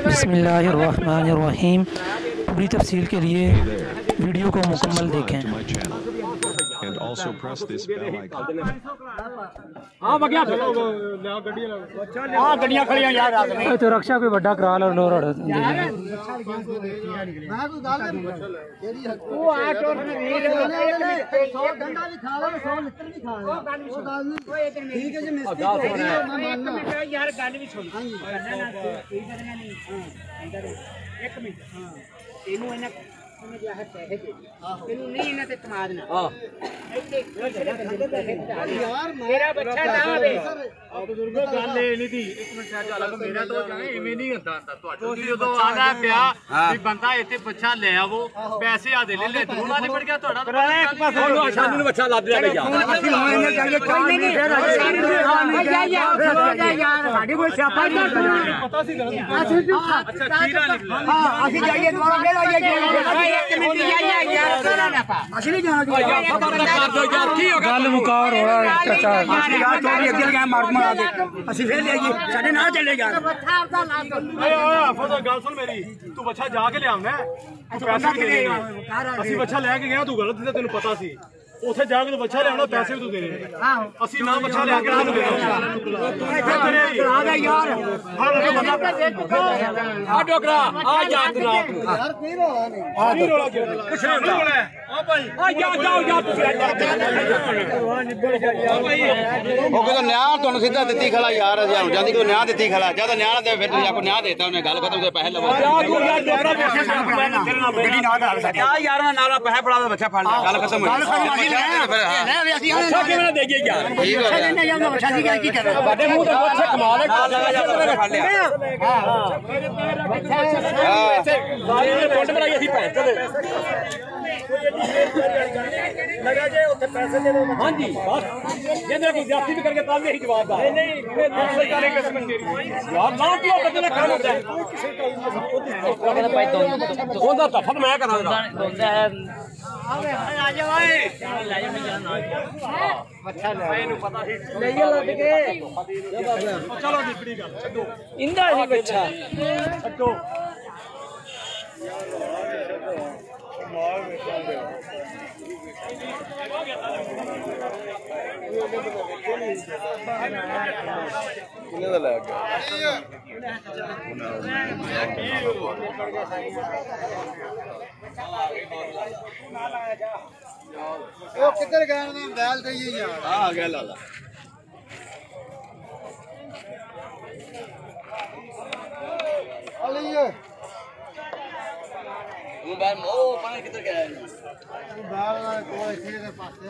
बिस्मिल्लाहिर्रहमानिर्रहीम। पूरी तफसील के लिए वीडियो को मुकम्मल देखें। तो रक्षा कोई बड़ा करा लो मेरा बच्चा ना आवे बुजुर्गों गल नहीं थी एक मिनट चल मेरा तो इवें नहीं होता ਤੁਹਾਡੇ ਜਦੋਂ ਆਣਾ ਪਿਆ ਵੀ ਬੰਦਾ ਇੱਥੇ ਬੱਚਾ ਲੈ ਆਵੋ ਪੈਸੇ ਆਦੇ ਲੈ ਲੈ ਦੂਣਾ ਨਹੀਂ ਪੜ ਗਿਆ ਤੁਹਾਡਾ ਇੱਕ ਪਾਸੇ ਉਹਨੂੰ ਸ਼ਾਨੀ ਨੂੰ ਬੱਚਾ ਲੱਦ ਲਿਆ ਗਿਆ ਅਸੀਂ ਹੋਣੇ ਚਾਹੀਏ ਕੋਈ ਨਹੀਂ ਯਾਰ ਸਾਡੀ ਕੋਈ ਸਿਆਪਾ ਨਹੀਂ ਪਤਾ ਸੀ ਗਲਤ ਅੱਛਾ ਖੀਰਾ ਨਿਕਲਿਆ ਹਾਂ ਅਸੀਂ ਜਾਈਏ ਦੁਬਾਰਾ ਫੇਰ ਆਈਏ ਇੱਕ ਮਿੰਟ ਯਾਰ ਸਾਰਾ ਨਾ ਪਾ ਅਸੀਂ ਨਹੀਂ ਜਾਣਾ ਯਾਰ ਖਬਰ ਕਰ ਦੋ ਯਾਰ ਕੀ ਹੋ ਗਿਆ गल मुकार हो रहा है चाचा ਯਾਰ ਚੋਰੀ ਅੱਗੇ ਲਗਾ ਮਾਰ ਮਾਰ ਕੇ ਅਸੀਂ ਫੇਰ ਲੈ ਆਈਏ ਸਾਡੇ ਨਾਲ ਚੱਲੇ ਯਾਰ ਫੋਟੋ ਗੱਲ ਸੁਣ ਮੇਰੀ ਤੂੰ ਬੱਚਾ ਜਾ ਕੇ ਲਿਆਉਣਾ ਤੂੰ ਪੈਸੇ ਵੀ ਦੇ ਅਸੀਂ ਬੱਚਾ ਲੈ ਕੇ ਗਿਆ ਤੂੰ ਗਲਤ ਸੀ ਤੈਨੂੰ ਪਤਾ ਸੀ ਉੱਥੇ ਜਾ ਕੇ ਤੂੰ ਬੱਚਾ ਲਿਆਉਣਾ ਪੈਸੇ ਵੀ ਤੂੰ ਦੇਣੇ ਅਸੀਂ ਨਾ ਬੱਚਾ ਲਿਆ ਕੇ ਤੈਨੂੰ ਦੇਣਾ ਚਲਾ ਦੇ ਯਾਰ ਆ ਡੋਕਰਾ ਆ ਯਾਦ ਨਾ ਯਾਰ ਕੀ ਰੋਲਾ ਨਹੀਂ ਆ ਕੀ ਰੋਲਾ ਕੁਛ ਨਹੀਂ ਰੋਲਾ ਆ ਭਾਈ ਆ ਜਾਓ ਤੁਸੀਂ ਉਹ ਕਹਿੰਦਾ ਨਿਆਂ ਤੁਹਾਨੂੰ ਸਿੱਧਾ ਦਿੱਤੀ ਖਲਾ ਯਾਰ ਅਸੀਂ ਜਾਂਦੀ ਕੋਈ ਨਿਆਂ ਦਿੱਤੀ ਖਲਾ ਜਦ ਨਿਆਂ ਦੇ ਫਿਰ ਜਾਂ ਕੋਈ ਨਿਆਂ ਦੇਤਾ ਉਹਨੇ ਗੱਲ ਖਤਮ ਤੇ ਪੈਸੇ ਲਵਾ ਗੱਡੀ ਨਾ ਕਰ ਸਕਦਾ ਆ ਯਾਰਾਂ ਨਾਲ ਪੈਸੇ ਫੜਾ ਦੇ ਬੱਚਾ ਫੜ ਲਿਆ ਗੱਲ ਖਤਮ ਹੋਈ ਕਿਵੇਂ ਦੇਈਏ ਯਾਰ ਠੀਕ ਹੋ ਗਿਆ ਕੀ ਕਰ ਸਾਡੇ ਮੂੰਹ ਤੇ ਬੱਚੇ ਕਮਾਲ ਹੈ ਫੜ ਲਿਆ ਟੁੱਟ ਬਣਾਈ ਅਸੀਂ ਭੈਣ ਤੇ ਲਗਾ ਜੇ ਉੱਥੇ ਪੈਸੇ ਦੇ ਦੋ ਹਾਂਜੀ ਬਸ ਜੇ ਮੇਰੇ ਕੋਈ ਜਾਤੀ ਵੀ ਕਰਕੇ ਤਾਂ ਵੀ ਇਹੀ ਜਵਾਬ ਦਾ ਨਹੀਂ ਇਹ ਦੂਸਰੇ ਕਾਲੇ ਕਿਸਮ ਤੇਰੀ ਯਾਰ ਨਾ ਕਿਉਂ ਬਦਲੇ ਕੰਮ ਹੁੰਦਾ ਉਹਦਾ ਤਾਂ ਫੜ ਮੈਂ ਕਰਾਂਗਾ ਆ ਜਾ ਓਏ ਲੈ ਜਾ ਮੈਂ ਜਾਨ ਅੱਛਾ ਲੈ ਇਹਨੂੰ ਪਤਾ ਸੀ ਲੈ ਲੱਦ ਕੇ ਚਲੋ ਨਿਕੜੀ ਗੱਲ ਛੱਡੋ ਇੰਦਾ ਸੀ ਬੱਚਾ ਛੱਡੋ ਕਿੰਨੇ ਦਾ ਲੱਗ ਗਿਆ ਉਹ ਕਿੱਧਰ ਗਏ ਨੇ ਬੈਲ ਤੇ ਹੀ ਯਾਰ ਆ ਗਿਆ ਲਾਲਾ ਅਲੀ ਉਹ ਬਾਹਰ ਮੋ ਪਾਣੀ ਕਿੱਧਰ ਗਿਆ ਬਾਹਰ ਕੋਲ ਇੱਥੇ ਦੇ ਪਾਸੇ